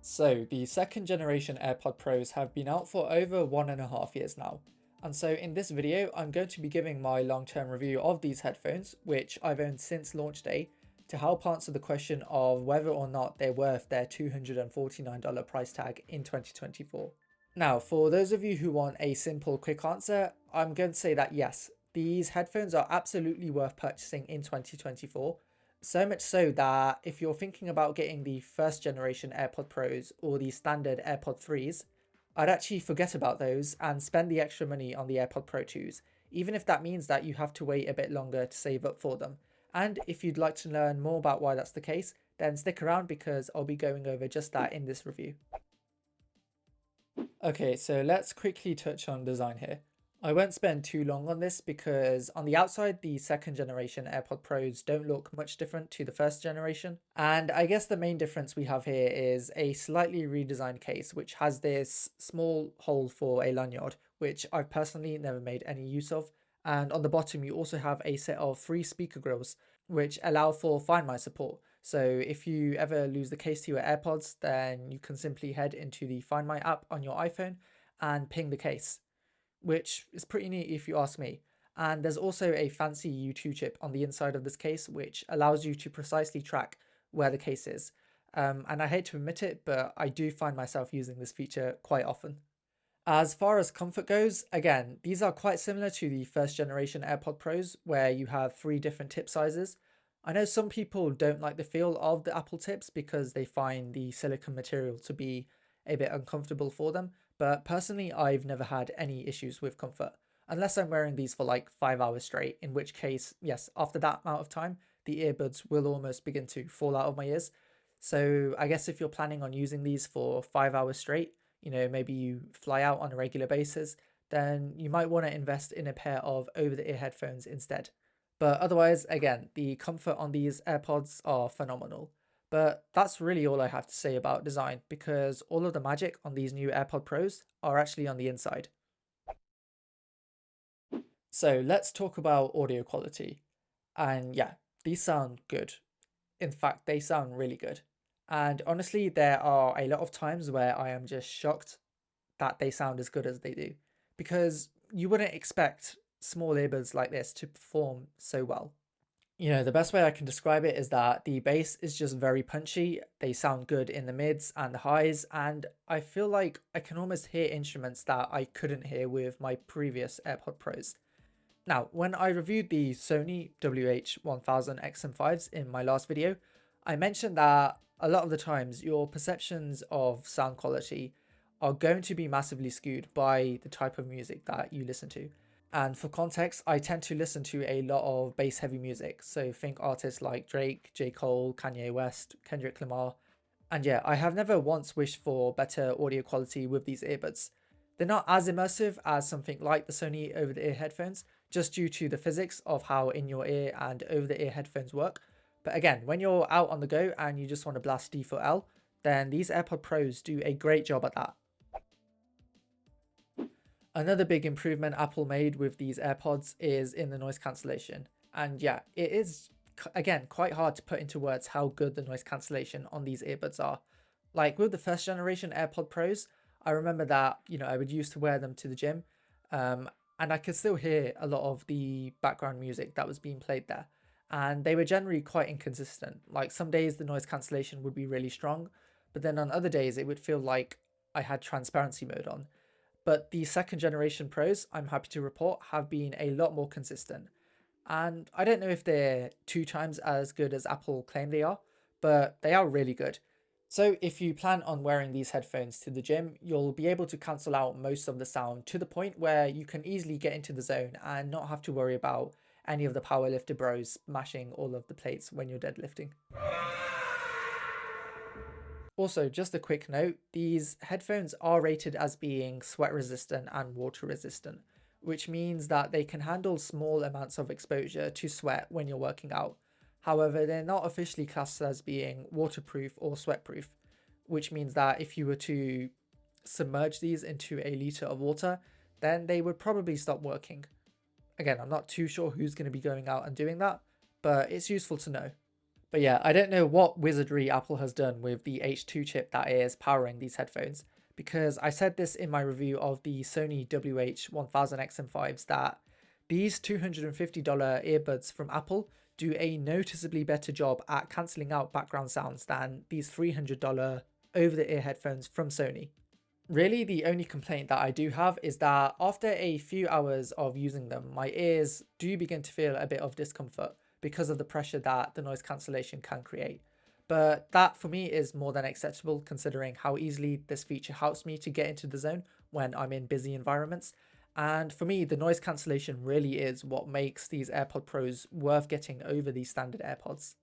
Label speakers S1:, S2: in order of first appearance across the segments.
S1: So, the second generation AirPod Pros have been out for over 1.5 years now. And so in this video, I'm going to be giving my long-term review of these headphones, which I've owned since launch day, to help answer the question of whether or not they're worth their $249 price tag in 2024. Now, for those of you who want a simple, quick answer, I'm going to say that yes, these headphones are absolutely worth purchasing in 2024. So much so that if you're thinking about getting the first generation AirPod Pros or the standard AirPod 3s, I'd actually forget about those and spend the extra money on the AirPod Pro 2s, even if that means that you have to wait a bit longer to save up for them. And if you'd like to learn more about why that's the case, then stick around because I'll be going over just that in this review. Okay, so let's quickly touch on design here. I won't spend too long on this because on the outside, the second generation AirPod Pros don't look much different to the first generation. And I guess the main difference we have here is a slightly redesigned case, which has this small hole for a lanyard, which I've personally never made any use of. And on the bottom, you also have a set of 3 speaker grills, which allow for Find My support. So if you ever lose the case to your AirPods, then you can simply head into the Find My app on your iPhone and ping the case, which is pretty neat if you ask me. And there's also a fancy U2 chip on the inside of this case, which allows you to precisely track where the case is. And I hate to admit it, but I do find myself using this feature quite often. As far as comfort goes, again, these are quite similar to the first generation AirPod Pros, where you have 3 different tip sizes. I know some people don't like the feel of the Apple tips because they find the silicone material to be a bit uncomfortable for them, but personally, I've never had any issues with comfort, unless I'm wearing these for like 5 hours straight, in which case, yes, after that amount of time, the earbuds will almost begin to fall out of my ears. So I guess if you're planning on using these for 5 hours straight, maybe you fly out on a regular basis, then you might want to invest in a pair of over-the-ear headphones instead. But otherwise, again, the comfort on these AirPods are phenomenal. But that's really all I have to say about design because all of the magic on these new AirPod Pros are actually on the inside. So let's talk about audio quality. And yeah, these sound good. In fact, they sound really good. And honestly, there are a lot of times where I am just shocked that they sound as good as they do because you wouldn't expect small earbuds like this to perform so well. The best way I can describe it is that the bass is just very punchy. They sound good in the mids and the highs, and I feel like I can almost hear instruments that I couldn't hear with my previous AirPod Pros. Now, when I reviewed the Sony WH-1000 XM5s in my last video, I mentioned that a lot of the times your perceptions of sound quality are going to be massively skewed by the type of music that you listen to. And for context, I tend to listen to a lot of bass heavy music. So think artists like Drake, J. Cole, Kanye West, Kendrick Lamar. And yeah, I have never once wished for better audio quality with these earbuds. They're not as immersive as something like the Sony over-the-ear headphones, just due to the physics of how in-your-ear and over-the-ear headphones work. But again, when you're out on the go and you just want to blast D4L, then these AirPod Pros do a great job at that. Another big improvement Apple made with these AirPods is in the noise cancellation. And yeah, it is, again, quite hard to put into words how good the noise cancellation on these earbuds are. Like with the first generation AirPod Pros, I remember that, I would used to wear them to the gym, and I could still hear a lot of the background music that was being played there. And they were generally quite inconsistent. Like some days the noise cancellation would be really strong, but then on other days it would feel like I had transparency mode on. But the second generation Pros, I'm happy to report, have been a lot more consistent. And I don't know if they're 2 times as good as Apple claim they are, but they are really good. So if you plan on wearing these headphones to the gym, you'll be able to cancel out most of the sound to the point where you can easily get into the zone and not have to worry about any of the powerlifter bros smashing all of the plates when you're deadlifting. Also, just a quick note, these headphones are rated as being sweat resistant and water resistant, which means that they can handle small amounts of exposure to sweat when you're working out. However, they're not officially classed as being waterproof or sweatproof, which means that if you were to submerge these into a liter of water, then they would probably stop working. Again, I'm not too sure who's going to be going out and doing that, but it's useful to know. But yeah, I don't know what wizardry Apple has done with the H2 chip that is powering these headphones, because I said this in my review of the Sony WH-1000XM5s that these $250 earbuds from Apple do a noticeably better job at cancelling out background sounds than these $300 over-the-ear headphones from Sony. Really, the only complaint that I do have is that after a few hours of using them, my ears do begin to feel a bit of discomfort because of the pressure that the noise cancellation can create. But that for me is more than acceptable considering how easily this feature helps me to get into the zone when I'm in busy environments. And for me, the noise cancellation really is what makes these AirPod Pros worth getting over these standard AirPods.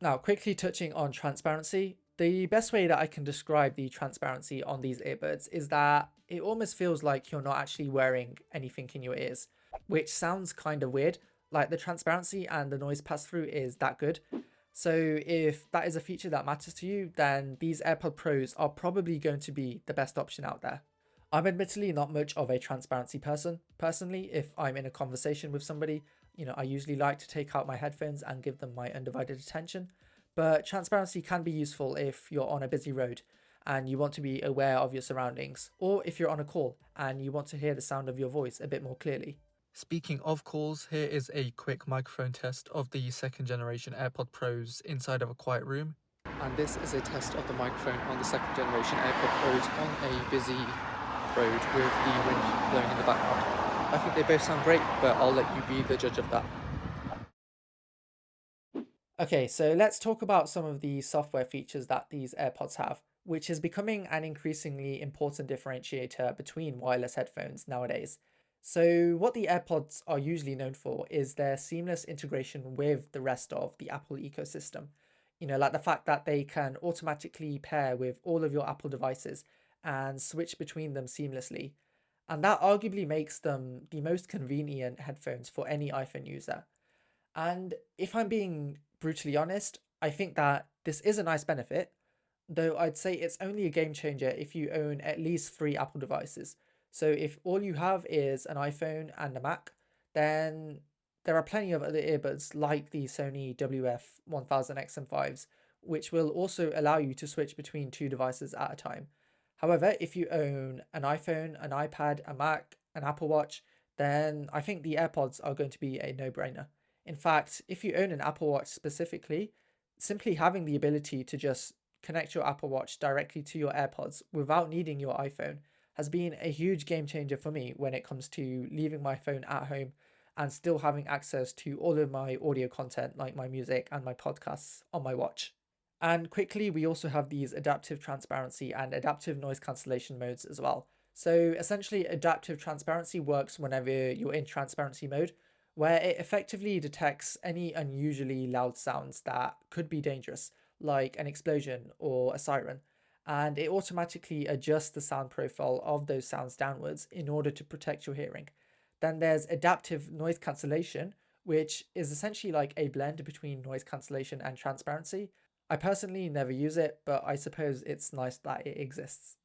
S1: Now, quickly touching on transparency, the best way that I can describe the transparency on these earbuds is that it almost feels like you're not actually wearing anything in your ears, which sounds kind of weird. Like the transparency and the noise pass through is that good. So if that is a feature that matters to you, then these AirPod Pros are probably going to be the best option out there. I'm admittedly not much of a transparency person. Personally, if I'm in a conversation with somebody, I usually like to take out my headphones and give them my undivided attention. But transparency can be useful if you're on a busy road and you want to be aware of your surroundings, or if you're on a call and you want to hear the sound of your voice a bit more clearly. Speaking of calls, here is a quick microphone test of the second generation AirPod Pros inside of a quiet room. And this is a test of the microphone on the second generation AirPod Pros on a busy road with the wind blowing in the background. I think they both sound great, but I'll let you be the judge of that. Okay, so let's talk about some of the software features that these AirPods have, which is becoming an increasingly important differentiator between wireless headphones nowadays. So, what the AirPods are usually known for is their seamless integration with the rest of the Apple ecosystem. Like the fact that they can automatically pair with all of your Apple devices and switch between them seamlessly. And that arguably makes them the most convenient headphones for any iPhone user. And if I'm being brutally honest, I think that this is a nice benefit, though I'd say it's only a game changer if you own at least three Apple devices. So if all you have is an iPhone and a Mac, then there are plenty of other earbuds like the Sony WF-1000XM5s, which will also allow you to switch between two devices at a time. However, if you own an iPhone, an iPad, a Mac, an Apple Watch, then I think the AirPods are going to be a no-brainer. In fact, if you own an Apple Watch specifically, simply having the ability to just connect your Apple Watch directly to your AirPods without needing your iPhone has been a huge game changer for me when it comes to leaving my phone at home and still having access to all of my audio content like my music and my podcasts on my watch. And quickly, we also have these adaptive transparency and adaptive noise cancellation modes as well. So essentially, adaptive transparency works whenever you're in transparency mode, where it effectively detects any unusually loud sounds that could be dangerous, like an explosion or a siren, and it automatically adjusts the sound profile of those sounds downwards in order to protect your hearing. Then there's adaptive noise cancellation, which is essentially like a blend between noise cancellation and transparency. I personally never use it, but I suppose it's nice that it exists.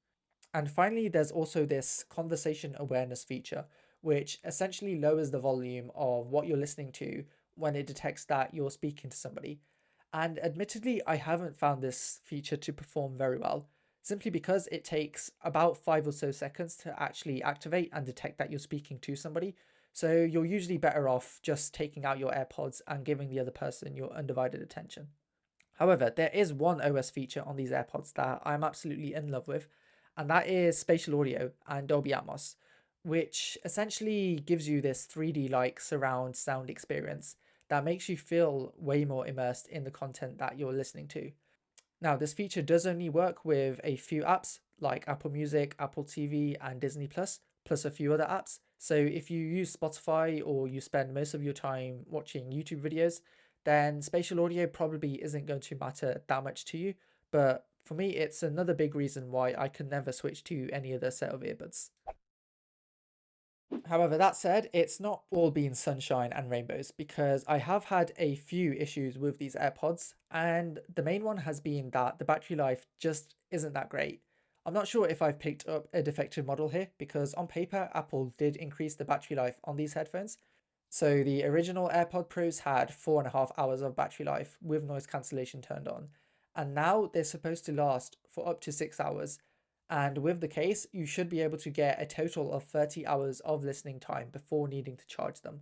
S1: And finally, there's also this conversation awareness feature, which essentially lowers the volume of what you're listening to when it detects that you're speaking to somebody. And admittedly, I haven't found this feature to perform very well, simply because it takes about 5 or so seconds to actually activate and detect that you're speaking to somebody. So you're usually better off just taking out your AirPods and giving the other person your undivided attention. However, there is one OS feature on these AirPods that I'm absolutely in love with, and that is spatial audio and Dolby Atmos, which essentially gives you this 3D like surround sound experience that makes you feel way more immersed in the content that you're listening to. Now, this feature does only work with a few apps like Apple Music, Apple TV, and Disney Plus, plus a few other apps. So if you use Spotify or you spend most of your time watching YouTube videos, then spatial audio probably isn't going to matter that much to you. But for me, it's another big reason why I can never switch to any other set of earbuds. However, that said, it's not all been sunshine and rainbows because I have had a few issues with these AirPods, and the main one has been that the battery life just isn't that great. I'm not sure if I've picked up a defective model here because on paper, Apple did increase the battery life on these headphones, So the original AirPod Pros had 4.5 hours of battery life with noise cancellation turned on, and now they're supposed to last for up to 6 hours. And with the case, you should be able to get a total of 30 hours of listening time before needing to charge them.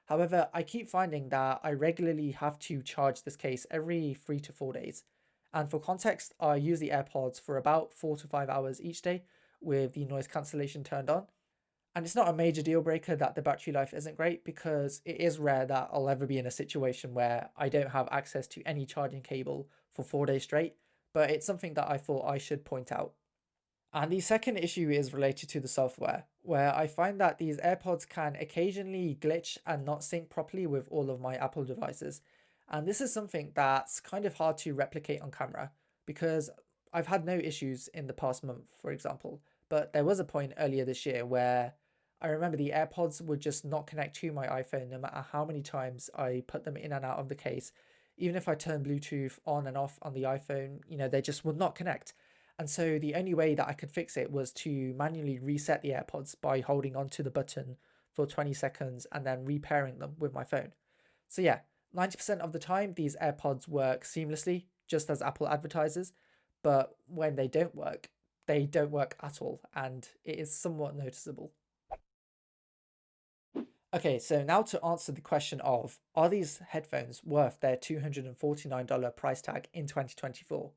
S1: However, I keep finding that I regularly have to charge this case every 3 to 4 days. And for context, I use the AirPods for about 4 to 5 hours each day with the noise cancellation turned on. And it's not a major deal breaker that the battery life isn't great because it is rare that I'll ever be in a situation where I don't have access to any charging cable for 4 days straight, but it's something that I thought I should point out. And the second issue is related to the software, where I find that these AirPods can occasionally glitch and not sync properly with all of my Apple devices. And this is something that's kind of hard to replicate on camera because I've had no issues in the past month, for example. But there was a point earlier this year where I remember the AirPods would just not connect to my iPhone no matter how many times I put them in and out of the case. Even if I turn Bluetooth on and off on the iPhone, they just would not connect. And so the only way that I could fix it was to manually reset the AirPods by holding onto the button for 20 seconds and then repairing them with my phone. So yeah, 90% of the time these AirPods work seamlessly, just as Apple advertises, but when they don't work at all, and it is somewhat noticeable. Okay, so now to answer the question of are these headphones worth their $249 price tag in 2024?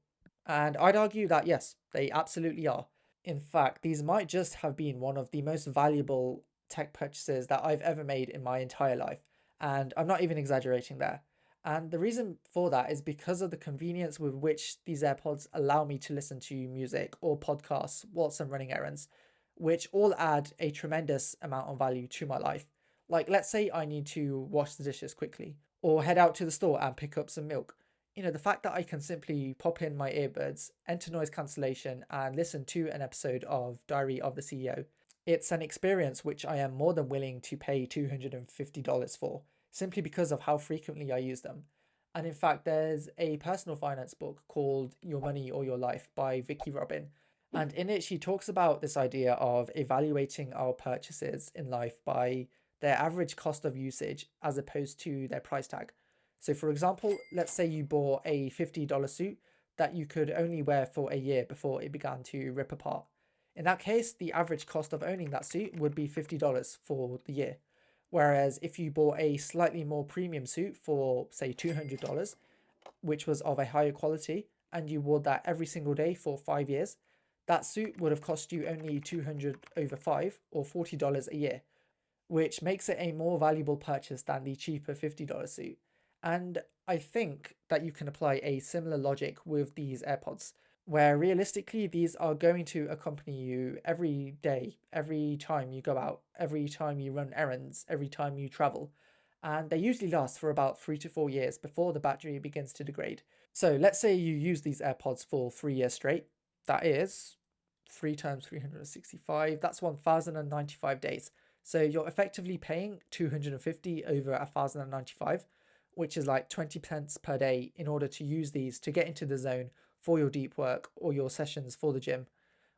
S1: And I'd argue that yes, they absolutely are. In fact, these might just have been one of the most valuable tech purchases that I've ever made in my entire life. And I'm not even exaggerating there. And the reason for that is because of the convenience with which these AirPods allow me to listen to music or podcasts whilst I'm running errands, which all add a tremendous amount of value to my life. Like, let's say I need to wash the dishes quickly, or head out to the store and pick up some milk. The fact that I can simply pop in my earbuds, enter noise cancellation, and listen to an episode of Diary of the CEO, it's an experience which I am more than willing to pay $250 for, simply because of how frequently I use them. And in fact, there's a personal finance book called Your Money or Your Life by Vicky Robin. And in it, she talks about this idea of evaluating our purchases in life by their average cost of usage as opposed to their price tag. So, for example, let's say you bought a $50 suit that you could only wear for a year before it began to rip apart. In that case, the average cost of owning that suit would be $50 for the year. Whereas if you bought a slightly more premium suit for, say, $200, which was of a higher quality, and you wore that every single day for 5 years, that suit would have cost you only 200 over 5 or $40 a year, which makes it a more valuable purchase than the cheaper $50 suit. And I think that you can apply a similar logic with these AirPods, where realistically these are going to accompany you every day, every time you go out, every time you run errands, every time you travel. And they usually last for about 3 to 4 years before the battery begins to degrade. So let's say you use these AirPods for 3 years straight. That is 3 times 365, that's 1,095 days. So you're effectively paying 250 over 1,095, which is like 20 pence per day in order to use these to get into the zone for your deep work or your sessions for the gym,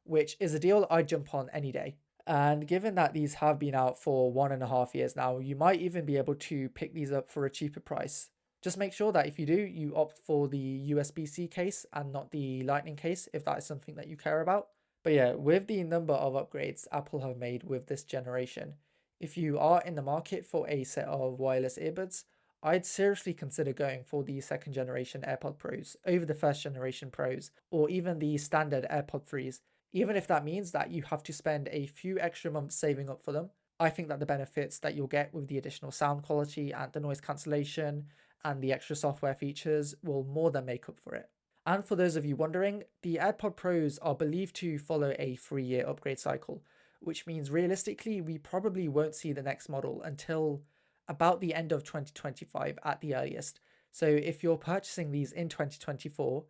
S1: which is a deal I'd jump on any day. And given that these have been out for 1.5 years now, you might even be able to pick these up for a cheaper price. Just make sure that if you do, you opt for the USB-C case and not the Lightning case if that is something that you care about. But yeah, with the number of upgrades Apple have made with this generation, if you are in the market for a set of wireless earbuds, I'd seriously consider going for the second generation AirPod Pros over the first generation Pros or even the standard AirPod 3s, even if that means that you have to spend a few extra months saving up for them. I think that the benefits that you'll get with the additional sound quality and the noise cancellation and the extra software features will more than make up for it. And for those of you wondering, the AirPod Pros are believed to follow a 3 year upgrade cycle, which means realistically we probably won't see the next model until about the end of 2025 at the earliest. So if you're purchasing these in 2024,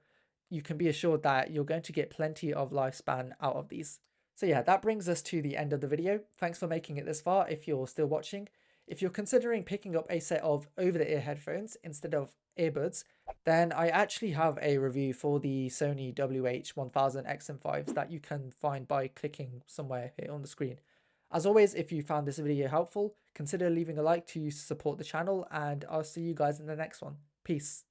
S1: you can be assured that you're going to get plenty of lifespan out of these. So yeah, that brings us to the end of the video. Thanks for making it this far if you're still watching. If you're considering picking up a set of over-the-ear headphones instead of earbuds, then I actually have a review for the Sony WH-1000 XM5s that you can find by clicking somewhere here on the screen. As always, if you found this video helpful, consider leaving a like to support the channel, and I'll see you guys in the next one. Peace.